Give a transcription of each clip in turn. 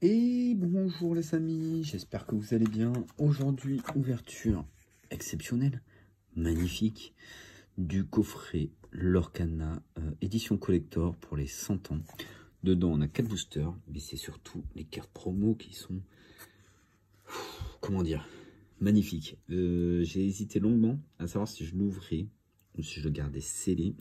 Et bonjour les amis, j'espère que vous allez bien. Aujourd'hui, ouverture exceptionnelle, magnifique, du coffret Lorcana édition collector pour les 100 ans. Dedans, on a 4 boosters, mais c'est surtout les cartes promo qui sont, comment dire, magnifiques. J'ai hésité longuement à savoir si je l'ouvrais ou si je le gardais scellé.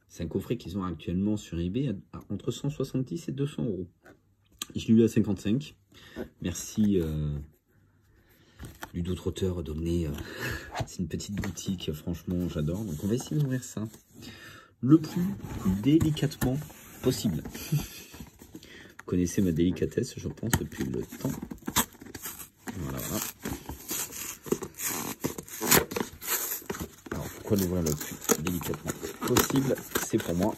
C'est un coffret qu'ils ont actuellement sur eBay à entre 170 et 200 euros. Je l'ai eu à 55. Merci Ludo Trotteur donné. C'est une petite boutique, franchement, j'adore. Donc on va essayer d'ouvrir ça le plus délicatement possible. Vous connaissez ma délicatesse, je pense, depuis le temps. Voilà, voilà. Alors pourquoi l'ouvrir le plus délicatement possible? C'est pour moi.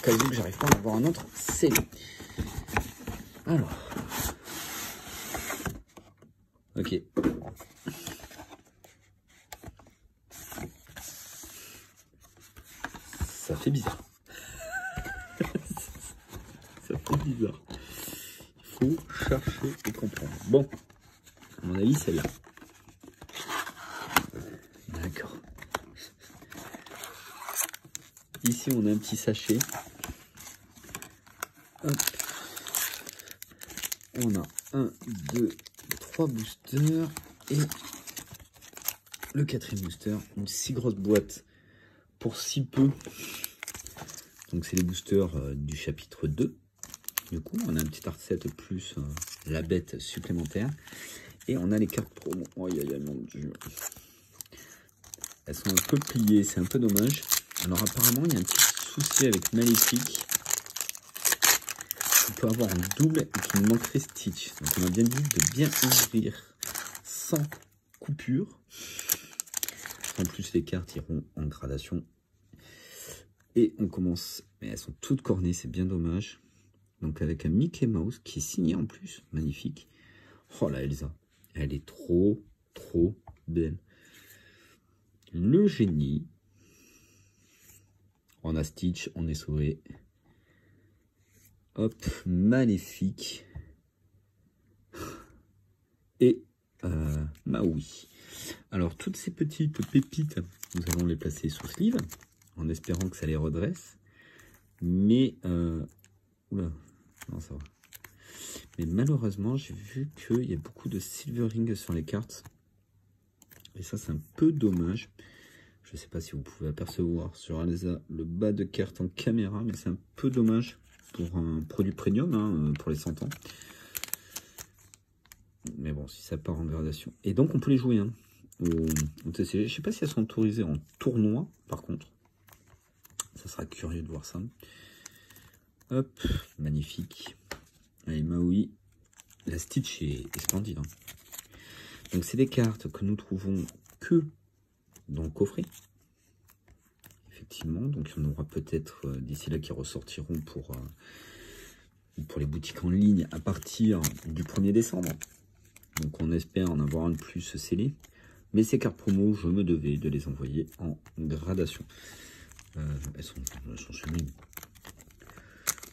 Cas où que j'arrive pas à en avoir un autre, c'est lui. Alors. Ok. Ça fait bizarre. Ça fait bizarre. Il faut chercher et comprendre. Bon. À mon avis, celle-là. D'accord. Ici, on a un petit sachet. Hop. On a 1, 2, 3 boosters. Et le 4e booster. Une si grosse boîte pour si peu. Donc, c'est les boosters du chapitre 2. Du coup, on a un petit art set plus la bête supplémentaire. Et on a les cartes promo. Oh, mon Dieu. Elles sont un peu pliées, c'est un peu dommage. Alors apparemment, il y a un petit souci avec Maléfique. On peut avoir un double et qu'il nous manquerait Stitch. Donc on a bien dit de bien ouvrir sans coupure. En plus, les cartes iront en gradation. Et on commence, mais elles sont toutes cornées, c'est bien dommage. Donc avec un Mickey Mouse qui est signé en plus, magnifique. Oh la Elsa, elle est trop belle. Le génie. On a Stitch, on est sauvé. Hop, Maléfique. Et Maui. Alors, toutes ces petites pépites, nous allons les placer sous sleeve, en espérant que ça les redresse. Mais, oula, non, ça va. Mais malheureusement, j'ai vu qu'il y a beaucoup de silvering sur les cartes. Et ça, c'est un peu dommage. Je ne sais pas si vous pouvez apercevoir sur Elsa le bas de carte en caméra, mais c'est un peu dommage pour un produit premium, hein, pour les 100 ans. Mais bon, si ça part en gradation. Et donc, on peut les jouer hein, au TCG. Je ne sais pas si elles sont autorisées en tournoi, par contre. Ça sera curieux de voir ça. Hop, magnifique. Allez, Maui. La Stitch est splendide. Hein. Donc, c'est des cartes que nous trouvons que dans le coffret. Effectivement, donc il y en aura peut-être d'ici là qui ressortiront pour les boutiques en ligne à partir du 1er décembre. Donc on espère en avoir un de plus scellé. Mais ces cartes promo, je me devais de les envoyer en gradation. Elles sont sublimes.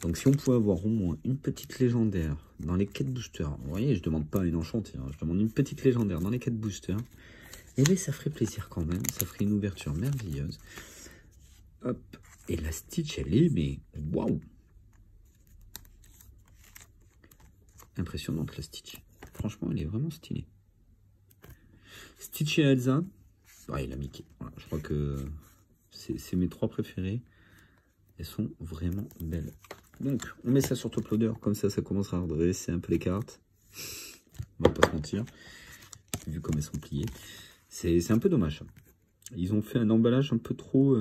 Donc si on pouvait avoir au moins une petite légendaire dans les 4 boosters. Vous voyez, je demande pas une enchantée, hein, je demande une petite légendaire dans les 4 boosters. Et bien ça ferait plaisir quand même, ça ferait une ouverture merveilleuse. Hop, et la Stitch elle est, mais waouh! Impressionnante la Stitch, franchement elle est vraiment stylée. Stitch et Elsa, ouais, il a Mickey, voilà, je crois que c'est mes 3 préférés, elles sont vraiment belles. Donc on met ça sur top loader, comme ça commencera à redresser un peu les cartes, on va pas se mentir, vu comme elles sont pliées. C'est un peu dommage. Ils ont fait un emballage un peu trop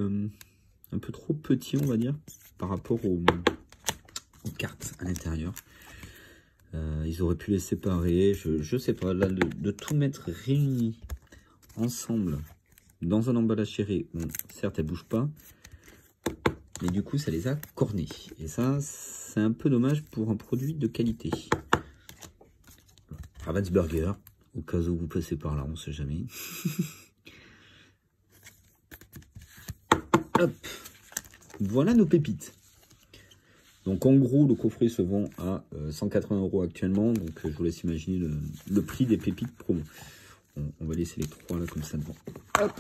petit, on va dire, par rapport aux cartes à l'intérieur. Ils auraient pu les séparer. Je sais pas, là, de tout mettre réuni ensemble dans un emballage serré. Bon, certes, elles bougent pas, mais du coup, ça les a cornés. Et ça, c'est un peu dommage pour un produit de qualité. Ravensburger. Au cas où vous passez par là, on ne sait jamais. Hop. Voilà nos pépites. Donc en gros, le coffret se vend à 180 € actuellement. Donc je vous laisse imaginer le prix des pépites promo. On va laisser les 3 là comme ça devant. Hop.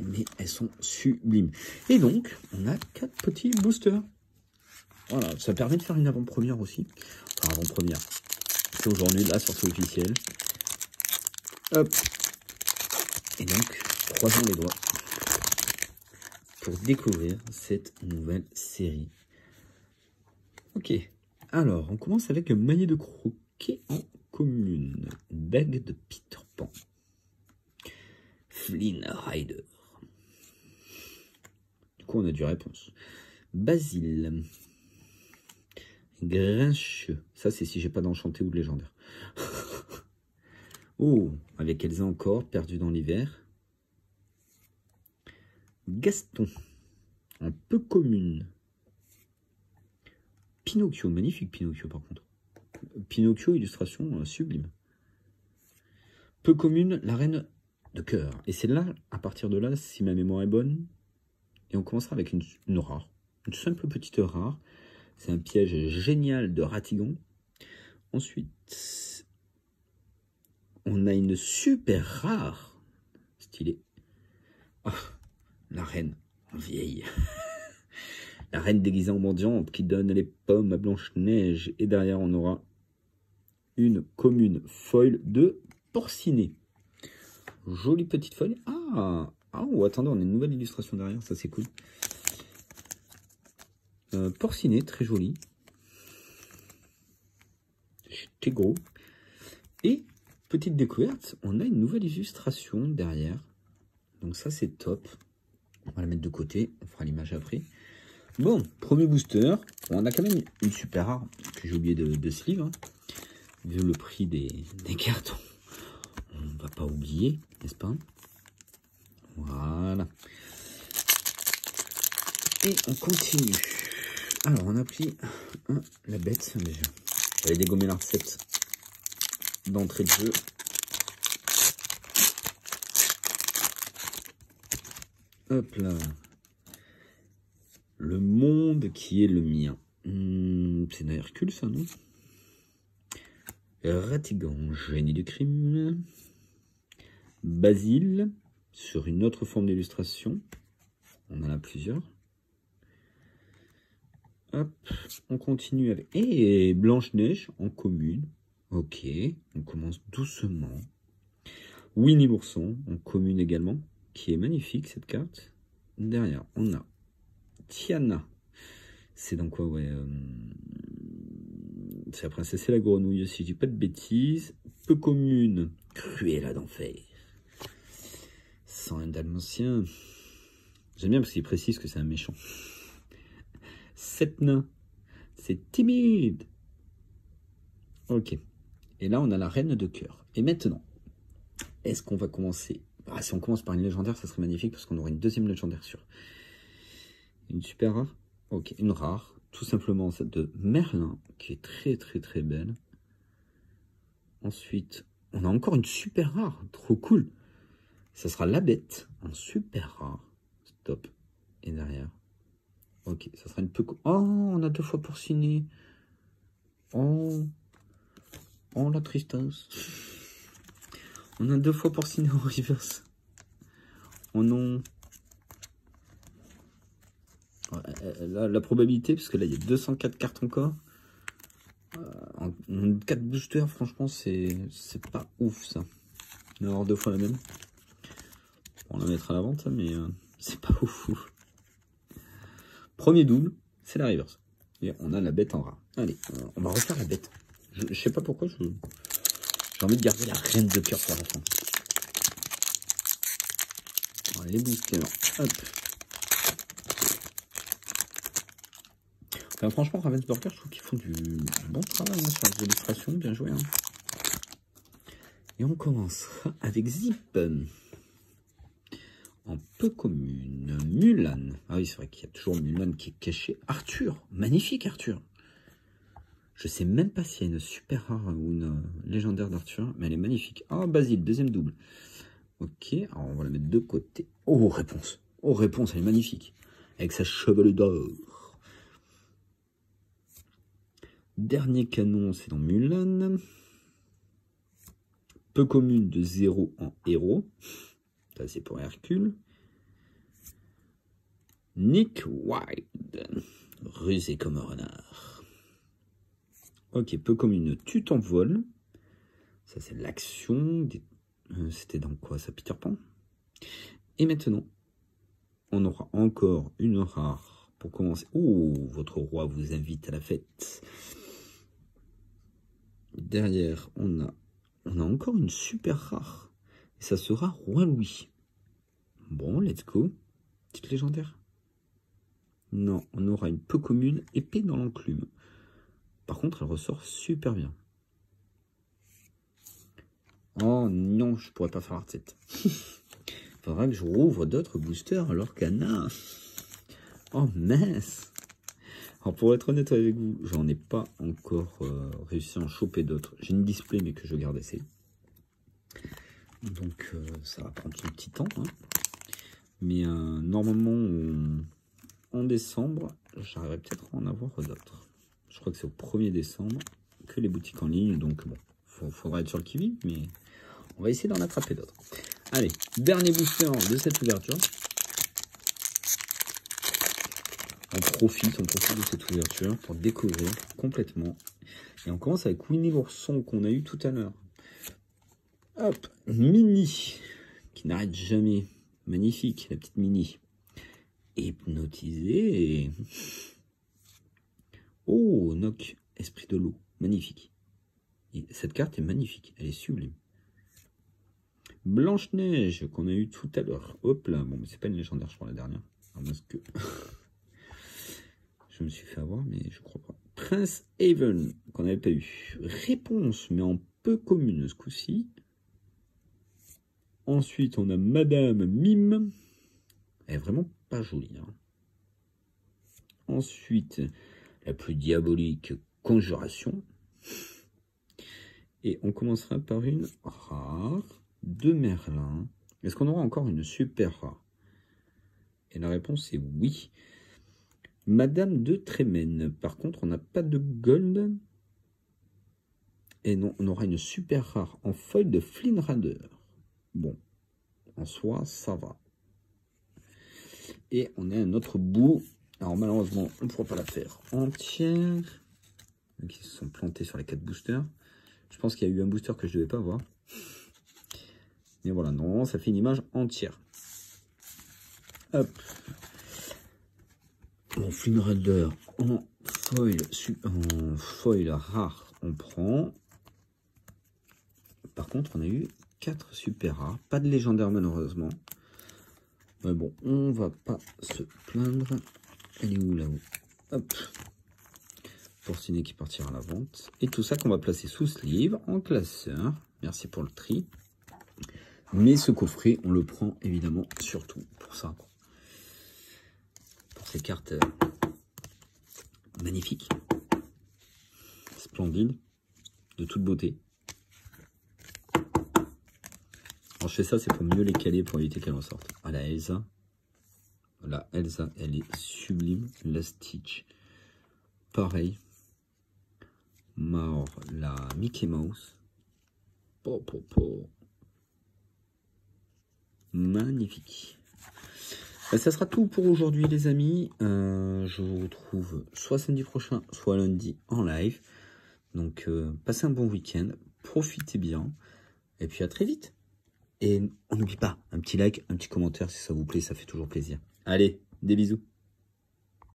Mais elles sont sublimes. Et donc, on a 4 petits boosters. Voilà, ça permet de faire une avant-première aussi. Enfin, avant-première. C'est aujourd'hui la sortie officielle. Hop. Et donc, croisons les doigts pour découvrir cette nouvelle série. Ok. Alors, on commence avec un maillet de croquet en commune. Dague de Peter Pan. Flynn Rider. Du coup, on a du réponse. Basile. Grincheux. Ça, c'est si j'ai pas d'enchanté ou de légendaire. Oh, avec Elsa encore, perdu dans l'hiver. Gaston. En peu commune. Pinocchio. Magnifique Pinocchio, par contre. Pinocchio, illustration sublime. Peu commune, la reine de cœur. Et c'est là, à partir de là, si ma mémoire est bonne, et on commencera avec une rare. Une simple petite rare. C'est un piège génial de Ratigan. Ensuite, on a une super rare. Stylée. Oh, la reine en vieille. La reine déguisée en mendiante qui donne les pommes à Blanche-Neige. Et derrière, on aura une commune foil de Porcinet. Jolie petite foil. Ah, oh, attendez, on a une nouvelle illustration derrière. Ça, c'est cool. Porcinet, très joli. C'était gros. Et, petite découverte, on a une nouvelle illustration derrière. Donc ça, c'est top. On va la mettre de côté. On fera l'image après. Bon, premier booster. On a quand même une super rare que j'ai oublié de sleeve. Hein. Vu le prix des cartons, on ne va pas oublier, n'est-ce pas? Voilà. Et on continue. Alors, on a pris la bête. J'avais dégommé la recette d'entrée de jeu. Hop là. Le monde qui est le mien. C'est d'un Hercule, ça, non? Ratigan, génie du crime. Basile, sur une autre forme d'illustration. On en a plusieurs. Hop, on continue avec... Et Blanche-Neige en commune. Ok, on commence doucement. Winnie l'ourson en commune également, qui est magnifique cette carte. Derrière, on a Tiana. C'est dans quoi, ouais c'est la princesse et la grenouille, si je dis pas de bêtises. Peu commune. Cruella d'enfer. Sans un dalmatien. J'aime bien parce qu'il précise que c'est un méchant. 7 nains. C'est timide. Ok. Et là, on a la reine de cœur. Et maintenant, est-ce qu'on va commencer... si on commence par une légendaire, ça serait magnifique parce qu'on aurait une deuxième légendaire sur. Une super rare. Ok, une rare. Tout simplement celle de Merlin, qui est très très très belle. Ensuite, on a encore une super rare. Trop cool. Ça sera la bête, en super rare. Stop. Et derrière. Ok, ça sera une peu... Oh, on a 2 fois Porcinet. Oh, la tristesse. On a 2 fois Porcinet en reverse. Oh non. La probabilité, parce que là, il y a 204 cartes encore. En 4 boosters, franchement, c'est pas ouf, ça. On va avoir 2 fois la même. On la mettra à la vente, mais c'est pas ouf. Premier double, c'est la reverse. Et on a la bête en rare. Allez, on va refaire la bête. Je sais pas pourquoi, j'ai envie de garder la reine de cœur pour la fin. Voilà, les boosters. Hop. Enfin, franchement, Ravensburger, je trouve qu'ils font du bon travail hein, sur les illustrations. Bien joué. Hein. Et on commencera avec Zip. En peu commune. Mulan. Ah oui, c'est vrai qu'il y a toujours Mulan qui est caché. Arthur. Magnifique, Arthur. Je sais même pas s'il y a une super rare ou une légendaire d'Arthur, mais elle est magnifique. Ah, Basile, deuxième double. Ok, alors on va la mettre de côté. Oh, réponse. Oh, réponse, elle est magnifique. Avec sa chevelure d'or. Dernier canon, c'est dans Mulan. Peu commune de 0 en héros. Ça, c'est pour Hercule. Nick Wilde. Rusé comme un renard. Ok, peu commune, tu t'envoles. Ça, c'est l'action. C'était dans quoi ça, Peter Pan? Et maintenant, on aura encore une rare pour commencer. Oh, votre roi vous invite à la fête. Derrière, on a encore une super rare. Et ça sera Roi Louis. Bon, let's go. Petite légendaire. Non, on aura une peu commune, épée dans l'enclume. Par contre, elle ressort super bien. Oh non, je pourrais pas faire la recette. Faudra que je rouvre d'autres boosters alors qu'il y en a. Oh mince. Alors pour être honnête avec vous, j'en ai pas encore réussi à en choper d'autres. J'ai une display mais que je garde assez. Donc ça va prendre son petit temps. Hein. Mais normalement en décembre, j'arriverai peut-être à en avoir d'autres. Je crois que c'est au 1er décembre que les boutiques en ligne. Donc bon, faudra être sur le qui-vive, mais on va essayer d'en attraper d'autres. Allez, dernier booster de cette ouverture. On profite de cette ouverture pour découvrir complètement. Et on commence avec Winnie l'ourson qu'on a eu tout à l'heure. Hop, Mini, qui n'arrête jamais. Magnifique, la petite Mini. Hypnotisée. Oh, Noc, esprit de l'eau. Magnifique. Et cette carte est magnifique, elle est sublime. Blanche-Neige, qu'on a eu tout à l'heure. Hop là, bon, mais c'est pas une légendaire, je crois, la dernière. Parce que je me suis fait avoir, mais je crois pas. Prince Haven, qu'on n'avait pas eu. Réponse, mais en peu commune ce coup-ci. Ensuite, on a Madame Mime. Elle est vraiment pas jolie. Hein. Ensuite, la plus diabolique, Conjuration. Et on commencera par une rare de Merlin. Est-ce qu'on aura encore une super rare? Et la réponse est oui. Madame de Trémène. Par contre, on n'a pas de gold. Et non, on aura une super rare en foil de Flinrader. Bon, en soi, ça va. Et on a un autre bout. Alors malheureusement, on ne pourra pas la faire entière. Donc, ils se sont plantés sur les 4 boosters. Je pense qu'il y a eu un booster que je ne devais pas avoir. Mais voilà, non, ça fait une image entière. Hop. Bon, Flinrader en foil rare, on prend. Par contre, on a eu 4 super rares. Pas de légendaire malheureusement. Mais bon, on va pas se plaindre. Elle est où là-haut? Hop. Porcinet qui partira à la vente. Et tout ça qu'on va placer sous sleeve en classeur. Merci pour le tri. Mais ce coffret, on le prend évidemment surtout pour ça. Pour ces cartes magnifiques. Splendides. De toute beauté. Alors je fais ça, c'est pour mieux les caler, pour éviter qu'elles ressortent. Ah, la Elsa. La Elsa, elle est sublime. La Stitch, pareil. Mort, la Mickey Mouse. Magnifique. Ça sera tout pour aujourd'hui les amis. Je vous retrouve soit samedi prochain, soit lundi en live. Donc passez un bon week-end. Profitez bien. Et puis à très vite. Et on n'oublie pas, un petit like, un petit commentaire si ça vous plaît, ça fait toujours plaisir. Allez, des bisous.